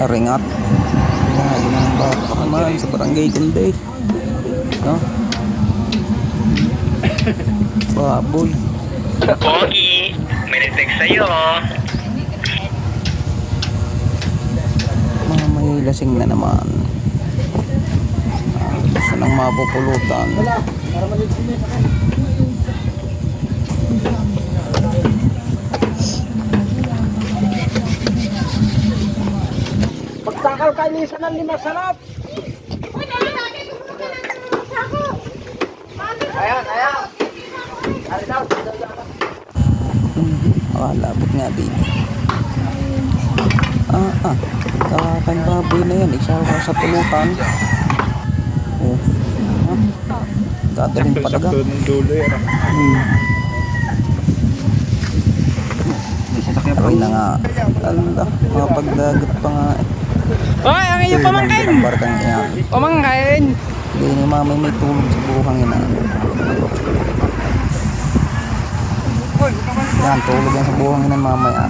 Ringat. Yan ang bata naman sa barangay kundi. No? Baboy. Pogi, may nag-text sa'yo. Mga may lasing na naman. Gusto nang mapupulutan. Pagtakal ka nisa ng lima sarap. Ayan, ayan. Labot nga din. Kawakan baboy na yan. Isawa sa pulutan. Oh. Dadalhin pa talaga. Sakto ng dulo yan. Aray na nga. Alanda, mapagdagat pa nga eh. Hoy, ang iyong pamangkin! Ang barkang iyan. Pamangkin! Hindi ni mami may tulog sa buhang ina. Yan, tulog yan sa buhang ina mamaya.